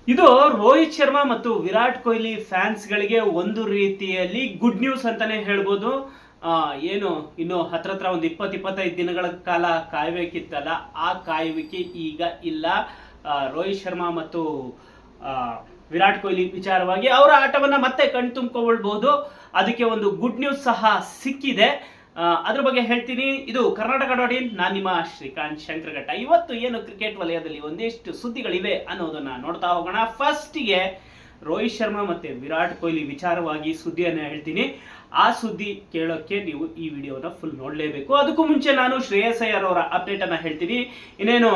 ಇದು ರೋಹಿತ್ ಶರ್ಮಾ ಮತ್ತು ವಿರಾಟ್ ಕೊಹ್ಲಿ ಫ್ಯಾನ್ಸ್ಗಳಿಗೆ ಒಂದು ರೀತಿಯಲ್ಲಿ ಗುಡ್ ನ್ಯೂಸ್ ಅಂತಾನೆ ಹೇಳ್ಬೋದು. ಏನು ಇನ್ನು ಹತ್ರ ಒಂದು 20-25 ದಿನಗಳ ಕಾಲ ಕಾಯಬೇಕಿತ್ತಲ್ಲ, ಆ ಕಾಯುವಿಕೆ ಈಗ ಇಲ್ಲ. ರೋಹಿತ್ ಶರ್ಮಾ ಮತ್ತು ವಿರಾಟ್ ಕೊಹ್ಲಿ ವಿಚಾರವಾಗಿ ಅವರ ಆಟವನ್ನ ಮತ್ತೆ ಕಣ್ತುಂಬಿಕೊಳ್ಬಹುದು. ಅದಕ್ಕೆ ಒಂದು ಗುಡ್ ನ್ಯೂಸ್ ಸಹ ಸಿಕ್ಕಿದೆ. ಅದ್ರ ಬಗ್ಗೆ ಹೇಳ್ತೀನಿ. ಇದು ಕರ್ನಾಟಕ ಡಾಟ್ ಇನ್. ನಾನು ನಿಮ್ಮ ಶ್ರೀಕಾಂತ್ ಶಂಕರಘಟ್ಟ. ಇವತ್ತು ಏನು ಕ್ರಿಕೆಟ್ ವಲಯದಲ್ಲಿ ಒಂದಿಷ್ಟು ಸುದ್ದಿಗಳಿವೆ ಅನ್ನೋದನ್ನ ನೋಡ್ತಾ ಹೋಗೋಣ. ಫಸ್ಟ್ಗೆ ರೋಹಿತ್ ಶರ್ಮಾ ಮತ್ತೆ ವಿರಾಟ್ ಕೊಹ್ಲಿ ವಿಚಾರವಾಗಿ ಸುದ್ದಿಯನ್ನು ಹೇಳ್ತೀನಿ. ಆ ಸುದ್ದಿ ಕೇಳೋಕ್ಕೆ ನೀವು ಈ ವಿಡಿಯೋನ ಫುಲ್ ನೋಡಲೇಬೇಕು. ಅದಕ್ಕೂ ಮುಂಚೆ ನಾನು ಶ್ರೇಯಸ್ ಅಯ್ಯರ್ ಅವರ ಅಪ್ಡೇಟ್ ಅನ್ನ ಹೇಳ್ತೀನಿ. ಇನ್ನೇನು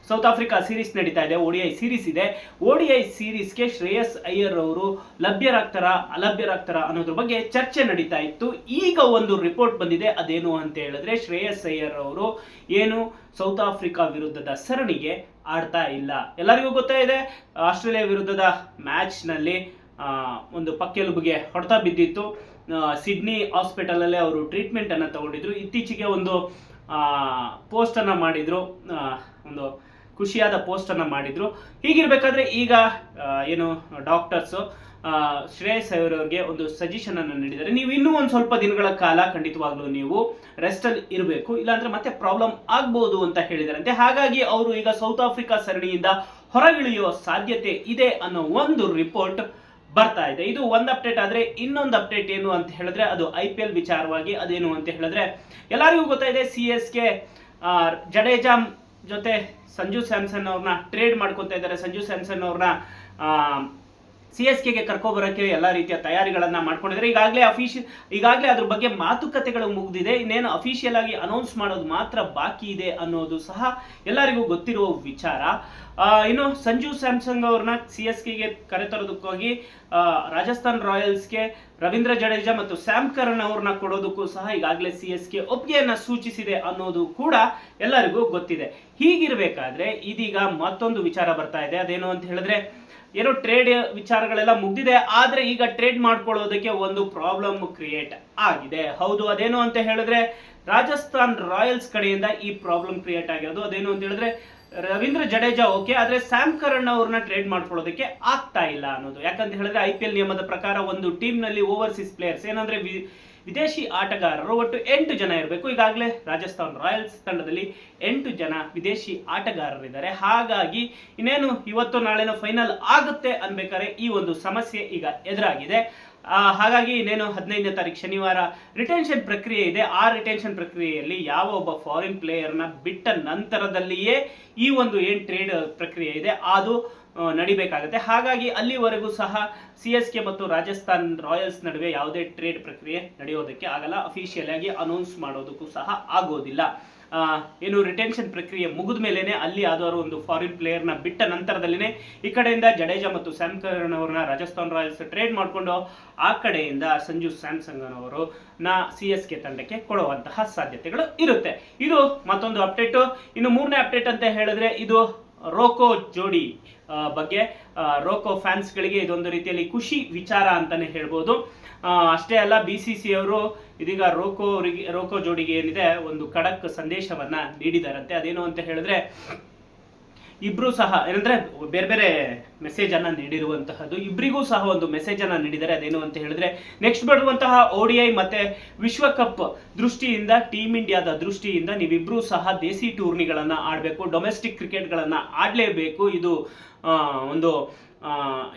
ಸೌತ್ ಆಫ್ರಿಕಾ ಸೀರೀಸ್ ನಡೀತಾ ಇದೆ, ODI ಸೀರೀಸ್ ಇದೆ. ODI ಸೀರೀಸ್ಗೆ ಶ್ರೇಯಸ್ ಅಯ್ಯರ್ ಅವರು ಲಭ್ಯರಾಗ್ತಾರಾ ಅಲಭ್ಯರಾಗ್ತಾರಾ ಅನ್ನೋದ್ರ ಬಗ್ಗೆ ಚರ್ಚೆ ನಡೀತಾ ಇತ್ತು. ಈಗ ಒಂದು ರಿಪೋರ್ಟ್ ಬಂದಿದೆ. ಅದೇನು ಅಂತ ಹೇಳಿದ್ರೆ, ಶ್ರೇಯಸ್ ಅಯ್ಯರ್ ಅವರು ಏನು ಸೌತ್ ಆಫ್ರಿಕಾ ವಿರುದ್ಧದ ಸರಣಿಗೆ ಆಡ್ತಾ ಇಲ್ಲ. ಎಲ್ಲರಿಗೂ ಗೊತ್ತಾ ಇದೆ, ಆಸ್ಟ್ರೇಲಿಯಾ ವಿರುದ್ಧದ ಮ್ಯಾಚ್ ನಲ್ಲಿ ಒಂದು ಪಕ್ಕೆಲುಬಿಗೆ ಹೊಡೆತ ಬಿದ್ದಿತ್ತು. ಸಿಡ್ನಿ ಹಾಸ್ಪಿಟಲ್ ಅಲ್ಲೇ ಅವರು ಟ್ರೀಟ್ಮೆಂಟ್ ಅನ್ನ ತಗೊಂಡಿದ್ರು. ಇತ್ತೀಚೆಗೆ ಒಂದು ಪೋಸ್ಟ್ ಅನ್ನ ಮಾಡಿದ್ರು, ಒಂದು ಖುಷಿಯಾದ ಪೋಸ್ಟ್ ಅನ್ನ ಮಾಡಿದ್ರು. ಹೀಗಿರ್ಬೇಕಾದ್ರೆ ಈಗ ಏನು ಡಾಕ್ಟರ್ಸ್ ಶ್ರೇಯಸ್ ಅಯ್ಯರ್ ಅವರಿಗೆ ಒಂದು ಸಜೆಷನ್ ಅನ್ನು ನೀಡಿದ್ದಾರೆ. ನೀವು ಇನ್ನೂ ಒಂದು ಸ್ವಲ್ಪ ದಿನಗಳ ಕಾಲ ಖಂಡಿತವಾಗ್ಲೂ ನೀವು ರೆಸ್ಟ್ ಅಲ್ಲಿ ಇರಬೇಕು, ಇಲ್ಲಾಂದ್ರೆ ಮತ್ತೆ ಪ್ರಾಬ್ಲಮ್ ಆಗ್ಬಹುದು ಅಂತ ಹೇಳಿದಾರಂತೆ. ಹಾಗಾಗಿ ಅವರು ಈಗ ಸೌತ್ ಆಫ್ರಿಕಾ ಸರಣಿಯಿಂದ ಹೊರಗಿಳಿಯುವ ಸಾಧ್ಯತೆ ಇದೆ ಅನ್ನೋ ಒಂದು ರಿಪೋರ್ಟ್ ಬರ್ತಾ ಇದೆ. ಇದು ಒಂದು ಅಪ್ಡೇಟ್. ಆದ್ರೆ ಇನ್ನೊಂದು ಅಪ್ಡೇಟ್ ಏನು ಅಂತ ಹೇಳಿದ್ರೆ, ಅದು IPL ವಿಚಾರವಾಗಿ. ಅದೇನು ಅಂತ ಹೇಳಿದ್ರೆ, ಎಲ್ಲರಿಗೂ ಗೊತ್ತಾಯಿದೆ, CSK ಜಡೇಜಾ ಜೊತೆ ಸಂಜು ಸ್ಯಾಮ್ಸನ್ ಅವ್ರನ್ನ ಟ್ರೇಡ್ ಮಾಡ್ಕೊತಾ ಇದ್ದಾರೆ. ಸಂಜು ಸ್ಯಾಮ್ಸನ್ ಅವ್ರನ್ನ CSKಗೆ ಕರ್ಕೊಬರಕ್ಕೆ ಎಲ್ಲ ರೀತಿಯ ತಯಾರಿಗಳನ್ನ ಮಾಡ್ಕೊಂಡಿದ್ದಾರೆ. ಈಗಾಗಲೇ ಅದ್ರ ಬಗ್ಗೆ ಮಾತುಕತೆಗಳು ಮುಗಿದಿದೆ. ಇನ್ನೇನು ಅಫಿಷಿಯಲ್ ಆಗಿ ಅನೌನ್ಸ್ ಮಾಡೋದು ಮಾತ್ರ ಬಾಕಿ ಇದೆ ಅನ್ನೋದು ಸಹ ಎಲ್ಲರಿಗೂ ಗೊತ್ತಿರುವ ವಿಚಾರ. ಇನ್ನು ಸಂಜು ಸ್ಯಾಮ್ಸನ್ ಅವ್ರನ್ನ CSKಗೆ ಕರೆತರೋದಕ್ಕಾಗಿ ರಾಜಸ್ಥಾನ್ ರಾಯಲ್ಸ್ಗೆ ರವೀಂದ್ರ ಜಡೇಜಾ ಮತ್ತು ಸ್ಯಾಮ್ ಕರ್ನ್ ಅವ್ರನ್ನ ಕೊಡೋದಕ್ಕೂ ಸಹ ಈಗಾಗಲೇ CSK ಒಪ್ಪಿಗೆಯನ್ನ ಸೂಚಿಸಿದೆ ಅನ್ನೋದು ಕೂಡ ಎಲ್ಲರಿಗೂ ಗೊತ್ತಿದೆ. ಹೀಗಿರ್ಬೇಕಾದ್ರೆ ಇದೀಗ ಮತ್ತೊಂದು ವಿಚಾರ ಬರ್ತಾ ಇದೆ. ಅದೇನು ಅಂತ ಹೇಳಿದ್ರೆ, ಏನೋ ಟ್ರೇಡ್ ವಿಚಾರಗಳೆಲ್ಲ ಮುಗ್ದಿದೆ, ಆದ್ರೆ ಈಗ ಟ್ರೇಡ್ ಮಾಡ್ಕೊಳ್ಳೋದಕ್ಕೆ ಒಂದು ಪ್ರಾಬ್ಲಮ್ ಕ್ರಿಯೇಟ್ ಆಗಿದೆ. ಹೌದು, ಅದೇನು ಅಂತ ಹೇಳಿದ್ರೆ, ರಾಜಸ್ಥಾನ್ ರಾಯಲ್ಸ್ ಕಡೆಯಿಂದ ಈ ಪ್ರಾಬ್ಲಮ್ ಕ್ರಿಯೇಟ್ ಆಗಿರೋದು. ಅದೇನು ಅಂತ ಹೇಳಿದ್ರೆ, ರವೀಂದ್ರ ಜಡೇಜಾ ಓಕೆ, ಆದ್ರೆ ಸ್ಯಾಮ್ ಕರ್ನ್ ಅವ್ರನ್ನ ಟ್ರೇಡ್ ಮಾಡ್ಕೊಳ್ಳೋದಕ್ಕೆ ಆಗ್ತಾ ಇಲ್ಲ ಅನ್ನೋದು. ಯಾಕಂತ ಹೇಳಿದ್ರೆ IPL ನಿಯಮದ ಪ್ರಕಾರ ಒಂದು ಟೀಮ್ ನಲ್ಲಿ ಓವರ್ಸೀಸ್ ಪ್ಲೇಯರ್ಸ್ ಏನಂದ್ರೆ ವಿದೇಶಿ ಆಟಗಾರರು ಒಟ್ಟು 8 ಜನ ಇರಬೇಕು. ಈಗಾಗಲೇ ರಾಜಸ್ಥಾನ್ ರಾಯಲ್ಸ್ ತಂಡದಲ್ಲಿ 8 ಜನ ವಿದೇಶಿ ಆಟಗಾರರಿದ್ದಾರೆ. ಹಾಗಾಗಿ ಇನ್ನೇನು ಇವತ್ತು ನಾಳೆನೋ ಫೈನಲ್ ಆಗುತ್ತೆ ಅನ್ಬೇಕಾದ್ರೆ ಈ ಒಂದು ಸಮಸ್ಯೆ ಈಗ ಎದುರಾಗಿದೆ. ಹಾಗಾಗಿ ಇನ್ನೇನು 15ನೇ ತಾರೀಕು ಶನಿವಾರ ರಿಟೆನ್ಷನ್ ಪ್ರಕ್ರಿಯೆ ಇದೆ. ಆ ರಿಟೆನ್ಷನ್ ಪ್ರಕ್ರಿಯೆಯಲ್ಲಿ ಯಾವ ಒಬ್ಬ ಫಾರಿನ್ ಪ್ಲೇಯರ್ನ ಬಿಟ್ಟ ನಂತರದಲ್ಲಿಯೇ ಈ ಒಂದು ಏನ್ ಟ್ರೇಡ್ ಪ್ರಕ್ರಿಯೆ ಇದೆ ಅದು ನಡಿಬೇಕಾಗುತ್ತೆ. ಹಾಗಾಗಿ ಅಲ್ಲಿವರೆಗೂ ಸಹ CSK ಮತ್ತು ರಾಜಸ್ಥಾನ್ ರಾಯಲ್ಸ್ ನಡುವೆ ಯಾವುದೇ ಟ್ರೇಡ್ ಪ್ರಕ್ರಿಯೆ ನಡೆಯೋದಕ್ಕೆ ಆಗಲ್ಲ. ಅಫಿಷಿಯಲ್ ಆಗಿ ಅನೌನ್ಸ್ ಮಾಡೋದಕ್ಕೂ ಸಹ ಆಗೋದಿಲ್ಲ. ಏನು ರಿಟೆನ್ಷನ್ ಪ್ರಕ್ರಿಯೆ ಮುಗಿದ ಮೇಲೆನೆ ಅಲ್ಲಿ ಯಾವ್ದಾದ್ರು ಒಂದು ಫಾರಿನ್ ಪ್ಲೇಯರ್ನ ಬಿಟ್ಟ ನಂತರದಲ್ಲಿನೇ ಈ ಕಡೆಯಿಂದ ಜಡೇಜಾ ಮತ್ತು ಸ್ಯಾಮ್ ಕರ್ನ್ ಅವ್ರನ್ನ ರಾಜಸ್ಥಾನ್ ರಾಯಲ್ಸ್ ಟ್ರೇಡ್ ಮಾಡಿಕೊಂಡು ಆ ಕಡೆಯಿಂದ ಸಂಜು ಸ್ಯಾಮ್ಸನ್ ಅವರು CSK ತಂಡಕ್ಕೆ ಕೊಡುವಂತಹ ಸಾಧ್ಯತೆಗಳು ಇರುತ್ತೆ. ಇದು ಮತ್ತೊಂದು ಅಪ್ಡೇಟ್. ಇನ್ನು ಮೂರನೇ ಅಪ್ಡೇಟ್ ಅಂತ ಹೇಳಿದ್ರೆ, ಇದು ರೋಕೋ ಜೋಡಿ ಬಗ್ಗೆ. ರೋಕೋ ಫ್ಯಾನ್ಸ್ ಗಳಿಗೆ ಇದೊಂದು ರೀತಿಯಲ್ಲಿ ಖುಷಿ ವಿಚಾರ ಅಂತಾನೆ ಹೇಳ್ಬೋದು. ಅಷ್ಟೇ ಅಲ್ಲ, BCC ಅವರು ಇದೀಗ ರೋಕೋ ಜೋಡಿಗೆ ಏನಿದೆ ಒಂದು ಖಡಕ್ ಸಂದೇಶವನ್ನ ನೀಡಿದಾರಂತೆ. ಅದೇನು ಅಂತ ಹೇಳಿದ್ರೆ, ಇಬ್ರು ಸಹ ಏನಂದ್ರೆ ಬೇರೆ ಬೇರೆ ಮೆಸೇಜ್ ಅನ್ನ ನೀಡಿರುವಂತಹದ್ದು. ಇಬ್ಬರಿಗೂ ಸಹ ಒಂದು ಮೆಸೇಜ್ ಅನ್ನ ನೀಡಿದ್ದಾರೆ. ಅದೇನು ಅಂತ ಹೇಳಿದ್ರೆ, ನೆಕ್ಸ್ಟ್ ಬರುವಂತಹ ODI ಮತ್ತೆ ವಿಶ್ವಕಪ್ ದೃಷ್ಟಿಯಿಂದ, ಟೀಮ್ ಇಂಡಿಯಾದ ದೃಷ್ಟಿಯಿಂದ ನೀವಿಬ್ರು ಸಹ ದೇಸಿ ಟೂರ್ನಿಗಳನ್ನ ಆಡಬೇಕು, ಡೊಮೆಸ್ಟಿಕ್ ಕ್ರಿಕೆಟ್ ಗಳನ್ನ ಆಡ್ಲೇಬೇಕು. ಇದು ಒಂದು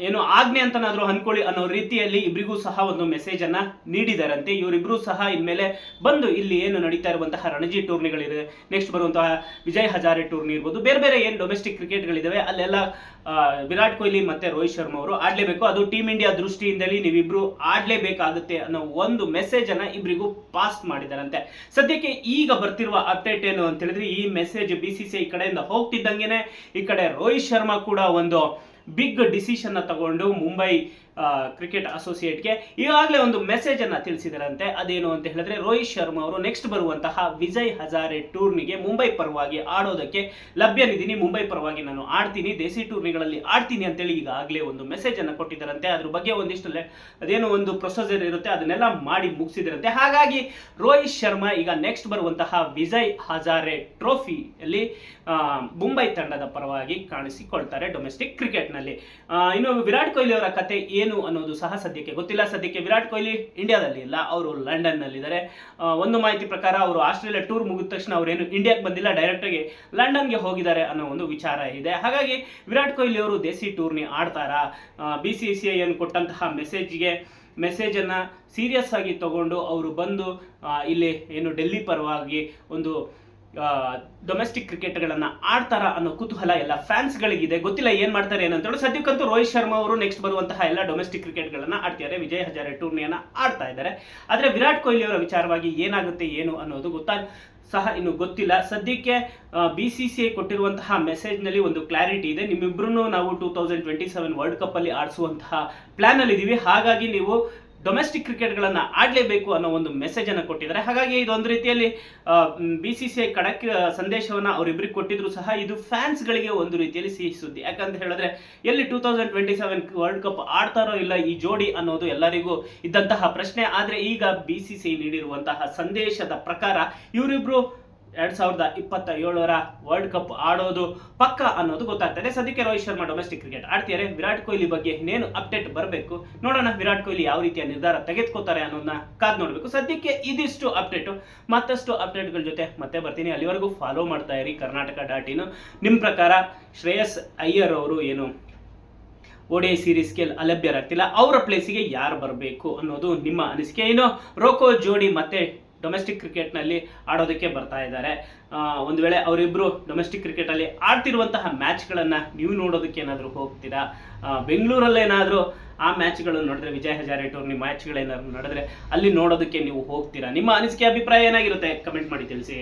ಏನು ಆಜ್ಞೆ ಅಂತನಾದ್ರೂ ಅನ್ಕೊಳ್ಳಿ ಅನ್ನೋ ರೀತಿಯಲ್ಲಿ ಇಬ್ಬರಿಗೂ ಸಹ ಒಂದು ಮೆಸೇಜ್ ಅನ್ನ ನೀಡಿದಾರಂತೆ. ಇವರಿಬ್ರು ಸಹ ಇನ್ಮೇಲೆ ಬಂದು ಇಲ್ಲಿ ಏನು ನಡೀತಾ ಇರುವಂತಹ ರಣಜಿ ಟೂರ್ನಿಗಳಿದೆ, ನೆಕ್ಸ್ಟ್ ಬರುವಂತಹ ವಿಜಯ್ ಹಜಾರೆ ಟೂರ್ನಿ ಇರ್ಬೋದು, ಬೇರೆ ಬೇರೆ ಏನು ಡೊಮೆಸ್ಟಿಕ್ ಕ್ರಿಕೆಟ್ಗಳಿದಾವೆ ಅಲ್ಲೆಲ್ಲ ವಿರಾಟ್ ಕೊಹ್ಲಿ ಮತ್ತೆ ರೋಹಿತ್ ಶರ್ಮಾ ಅವರು ಆಡ್ಲೇಬೇಕು. ಅದು ಟೀಮ್ ಇಂಡಿಯಾ ದೃಷ್ಟಿಯಿಂದಲೇ ನೀವಿಬ್ರು ಆಡ್ಲೇಬೇಕಾಗುತ್ತೆ ಅನ್ನೋ ಒಂದು ಮೆಸೇಜ್ ಅನ್ನ ಇಬ್ಬರಿಗೂ ಪಾಸ್ ಮಾಡಿದಾರಂತೆ. ಸದ್ಯಕ್ಕೆ ಈಗ ಬರ್ತಿರುವ ಅಪ್ಡೇಟ್ ಏನು ಅಂತ ಹೇಳಿದ್ರೆ, ಈ ಮೆಸೇಜ್ BCCI ಕಡೆಯಿಂದ ಹೋಗ್ತಿದ್ದಂಗೆನೆ ಈ ಕಡೆ ರೋಹಿತ್ ಶರ್ಮಾ ಕೂಡ ಒಂದು ಬಿಗ್ ಡಿಸಿಷನ್ ತಗೊಂಡು ಮುಂಬೈ ಕ್ರಿಕೆಟ್ ಅಸೋಸಿಯೇಟ್ಗೆ ಈಗಾಗಲೇ ಒಂದು ಮೆಸೇಜ್ ಅನ್ನ ತಿಳಿಸಿದರಂತೆ. ಅದೇನು ಅಂತ ಹೇಳಿದ್ರೆ, ರೋಹಿತ್ ಶರ್ಮಾ ಅವರು ನೆಕ್ಸ್ಟ್ ಬರುವಂತಹ ವಿಜಯ್ ಹಜಾರೆ ಟೂರ್ನಿಗೆ ಮುಂಬೈ ಪರವಾಗಿ ಆಡೋದಕ್ಕೆ ಲಭ್ಯನಿದ್ದೀನಿ, ಮುಂಬೈ ಪರವಾಗಿ ನಾನು ಆಡ್ತೀನಿ, ದೇಸಿ ಟೂರ್ನಿಗಳಲ್ಲಿ ಆಡ್ತೀನಿ ಅಂತೇಳಿ ಈಗಾಗಲೇ ಒಂದು ಮೆಸೇಜ್ ಅನ್ನ ಕೊಟ್ಟಿದ್ದಾರಂತೆ. ಅದ್ರ ಬಗ್ಗೆ ಒಂದಿಷ್ಟು ಅದೇನೋ ಒಂದು ಪ್ರೊಸೀಜರ್ ಇರುತ್ತೆ ಅದನ್ನೆಲ್ಲ ಮಾಡಿ ಮುಗಿಸಿದ್ರಂತೆ. ಹಾಗಾಗಿ ರೋಹಿತ್ ಶರ್ಮಾ ಈಗ ನೆಕ್ಸ್ಟ್ ಬರುವಂತಹ ವಿಜಯ್ ಹಜಾರೆ ಟ್ರೋಫಿಯಲ್ಲಿ ಮುಂಬೈ ತಂಡದ ಪರವಾಗಿ ಕಾಣಿಸಿಕೊಳ್ತಾರೆ ಡೊಮೆಸ್ಟಿಕ್ ಕ್ರಿಕೆಟ್ ಕ್ರಿಕೆಟ್ನಲ್ಲಿ. ಇನ್ನು ವಿರಾಟ್ ಕೊಹ್ಲಿ ಅವರ ಕತೆ ಏನು ಅನ್ನೋದು ಸಹ ಸದ್ಯಕ್ಕೆ ಗೊತ್ತಿಲ್ಲ. ಸದ್ಯಕ್ಕೆ ವಿರಾಟ್ ಕೊಹ್ಲಿ ಇಂಡಿಯಾದಲ್ಲಿ ಇಲ್ಲ, ಅವರು ಲಂಡನ್ನಲ್ಲಿದ್ದಾರೆ. ಒಂದು ಮಾಹಿತಿ ಪ್ರಕಾರ ಅವರು ಆಸ್ಟ್ರೇಲಿಯಾ ಟೂರ್ ಮುಗಿದ ತಕ್ಷಣ ಅವರೇನು ಇಂಡಿಯಾಕ್ಕೆ ಬಂದಿಲ್ಲ, ಡೈರೆಕ್ಟಾಗಿ ಲಂಡನ್ಗೆ ಹೋಗಿದ್ದಾರೆ ಅನ್ನೋ ಒಂದು ವಿಚಾರ ಇದೆ. ಹಾಗಾಗಿ ವಿರಾಟ್ ಕೊಹ್ಲಿ ಅವರು ದೇಸಿ ಟೂರ್ನಿ ಆಡ್ತಾರಾ? BCCI ಕೊಟ್ಟಂತಹ ಮೆಸೇಜನ್ನು ಸೀರಿಯಸ್ ಆಗಿ ತಗೊಂಡು ಅವರು ಬಂದು ಇಲ್ಲಿ ಏನು ಡೆಲ್ಲಿ ಪರವಾಗಿ ಒಂದು ಡೊಮೆಸ್ಟಿಕ್ ಕ್ರಿಕೆಟ್ಗಳನ್ನು ಆಡ್ತಾರ ಅನ್ನೋ ಕುತೂಹಲ ಎಲ್ಲ ಫ್ಯಾನ್ಸ್ಗಳಿಗಿದೆ. ಗೊತ್ತಿಲ್ಲ ಏನು ಮಾಡ್ತಾರೆ ಏನಂತೇಳಿ. ಸದ್ಯಕ್ಕಂತೂ ರೋಹಿತ್ ಶರ್ಮಾ ಅವರು ನೆಕ್ಸ್ಟ್ ಬರುವಂತಹ ಎಲ್ಲ ಡೊಮೆಸ್ಟಿಕ್ ಕ್ರಿಕೆಟ್ಗಳನ್ನು ಆಡ್ತಿದ್ದಾರೆ, ವಿಜಯ್ ಹಜಾರೆ ಟೂರ್ನಿಯನ್ನು ಆಡ್ತಾ ಇದ್ದಾರೆ. ಆದರೆ ವಿರಾಟ್ ಕೊಹ್ಲಿ ಅವರ ವಿಚಾರವಾಗಿ ಏನಾಗುತ್ತೆ ಏನು ಅನ್ನೋದು ಸಹ ಇನ್ನು ಗೊತ್ತಿಲ್ಲ. ಸದ್ಯಕ್ಕೆ BCCI ಕೊಟ್ಟಿರುವಂತಹ ಮೆಸೇಜ್ನಲ್ಲಿ ಒಂದು ಕ್ಲಾರಿಟಿ ಇದೆ. ನಿಮ್ಮಿಬ್ರು ನಾವು 2027 ವರ್ಲ್ಡ್ ಕಪ್ ಅಲ್ಲಿ ಆಡಿಸುವಂತಹ ಪ್ಲಾನ್ ಅಲ್ಲಿ ಇದೀವಿ, ಹಾಗಾಗಿ ನೀವು ಡೊಮೆಸ್ಟಿಕ್ ಕ್ರಿಕೆಟ್ಗಳನ್ನು ಆಡಲೇಬೇಕು ಅನ್ನೋ ಒಂದು ಮೆಸೇಜ್ ಅನ್ನು ಕೊಟ್ಟಿದ್ದಾರೆ. ಹಾಗಾಗಿ ಇದೊಂದು ರೀತಿಯಲ್ಲಿ BCCI ಖಡಕ್ ಸಂದೇಶವನ್ನು ಅವರಿಬ್ಬರಿಗೆ ಕೊಟ್ಟಿದ್ರು ಸಹ ಇದು ಫ್ಯಾನ್ಸ್ಗಳಿಗೆ ಒಂದು ರೀತಿಯಲ್ಲಿ ಸಿಹಿ ಸುದ್ದಿ. ಯಾಕಂತ ಹೇಳಿದ್ರೆ ಎಲ್ಲಿ 2027 ವರ್ಲ್ಡ್ ಕಪ್ ಆಡ್ತಾರೋ ಇಲ್ಲ ಈ ಜೋಡಿ ಅನ್ನೋದು ಎಲ್ಲರಿಗೂ ಇದ್ದಂತಹ ಪ್ರಶ್ನೆ. ಆದರೆ ಈಗ BCCI ನೀಡಿರುವಂತಹ ಸಂದೇಶದ ಪ್ರಕಾರ ಇವರಿಬ್ರು 2027 ವರ್ಲ್ಡ್ ಕಪ್ ಆಡೋದು ಪಕ್ಕ ಅನ್ನೋದು ಗೊತ್ತಾಗ್ತದೆ. ಸದ್ಯಕ್ಕೆ ರೋಹಿತ್ ಶರ್ಮಾ ಡೊಮೆಸ್ಟಿಕ್ ಕ್ರಿಕೆಟ್ ಆಡ್ತಿದ್ದಾರೆ. ವಿರಾಟ್ ಕೊಹ್ಲಿ ಬಗ್ಗೆ ಇನ್ನೇನು ಅಪ್ಡೇಟ್ ಬರಬೇಕು ನೋಡೋಣ. ವಿರಾಟ್ ಕೊಹ್ಲಿ ಯಾವ ರೀತಿಯ ನಿರ್ಧಾರ ತೆಗೆದುಕೋತಾರೆ ಅನ್ನೋದನ್ನ ಕಾದ್ ನೋಡಬೇಕು. ಸದ್ಯಕ್ಕೆ ಇದಿಷ್ಟು ಅಪ್ಡೇಟು. ಮತ್ತಷ್ಟು ಅಪ್ಡೇಟ್ಗಳ ಜೊತೆ ಮತ್ತೆ ಬರ್ತೀನಿ. ಅಲ್ಲಿವರೆಗೂ ಫಾಲೋ ಮಾಡ್ತಾ ಇರಿ ಕರ್ನಾಟಕ.in. ನಿಮ್ಮ ಪ್ರಕಾರ ಶ್ರೇಯಸ್ ಅಯ್ಯರ್ ಅವರು ಏನು ODI ಸೀರೀಸ್ಗೆ ಅಲಭ್ಯರಾಗ್ತಿಲ್ಲ, ಅವರ ಪ್ಲೇಸಿಗೆ ಯಾರು ಬರಬೇಕು ಅನ್ನೋದು ನಿಮ್ಮ ಅನಿಸಿಕೆ. ಇನ್ನು ರೋಕೋ ಜೋಡಿ ಮತ್ತೆ ಡೊಮೆಸ್ಟಿಕ್ ಕ್ರಿಕೆಟ್ನಲ್ಲಿ ಆಡೋದಕ್ಕೆ ಬರ್ತಾ ಇದ್ದಾರೆ. ಒಂದು ವೇಳೆ ಅವರಿಬ್ಬರು ಡೊಮೆಸ್ಟಿಕ್ ಕ್ರಿಕೆಟಲ್ಲಿ ಆಡ್ತಿರುವಂತಹ ಮ್ಯಾಚ್ಗಳನ್ನು ನೀವು ನೋಡೋದಕ್ಕೆ ಏನಾದರೂ ಹೋಗ್ತೀರಾ? ಬೆಂಗಳೂರಲ್ಲೇನಾದರೂ ಆ ಮ್ಯಾಚ್ಗಳು ನೋಡಿದ್ರೆ, ವಿಜಯ್ ಹಜಾರೆ ಟೂರ್ನಿ ಮ್ಯಾಚ್ಗಳೇನಾದ್ರು ನಡೆದ್ರೆ ಅಲ್ಲಿ ನೋಡೋದಕ್ಕೆ ನೀವು ಹೋಗ್ತೀರಾ? ನಿಮ್ಮ ಅನಿಸಿಕೆ ಅಭಿಪ್ರಾಯ ಏನಾಗಿರುತ್ತೆ ಕಮೆಂಟ್ ಮಾಡಿ ತಿಳಿಸಿ.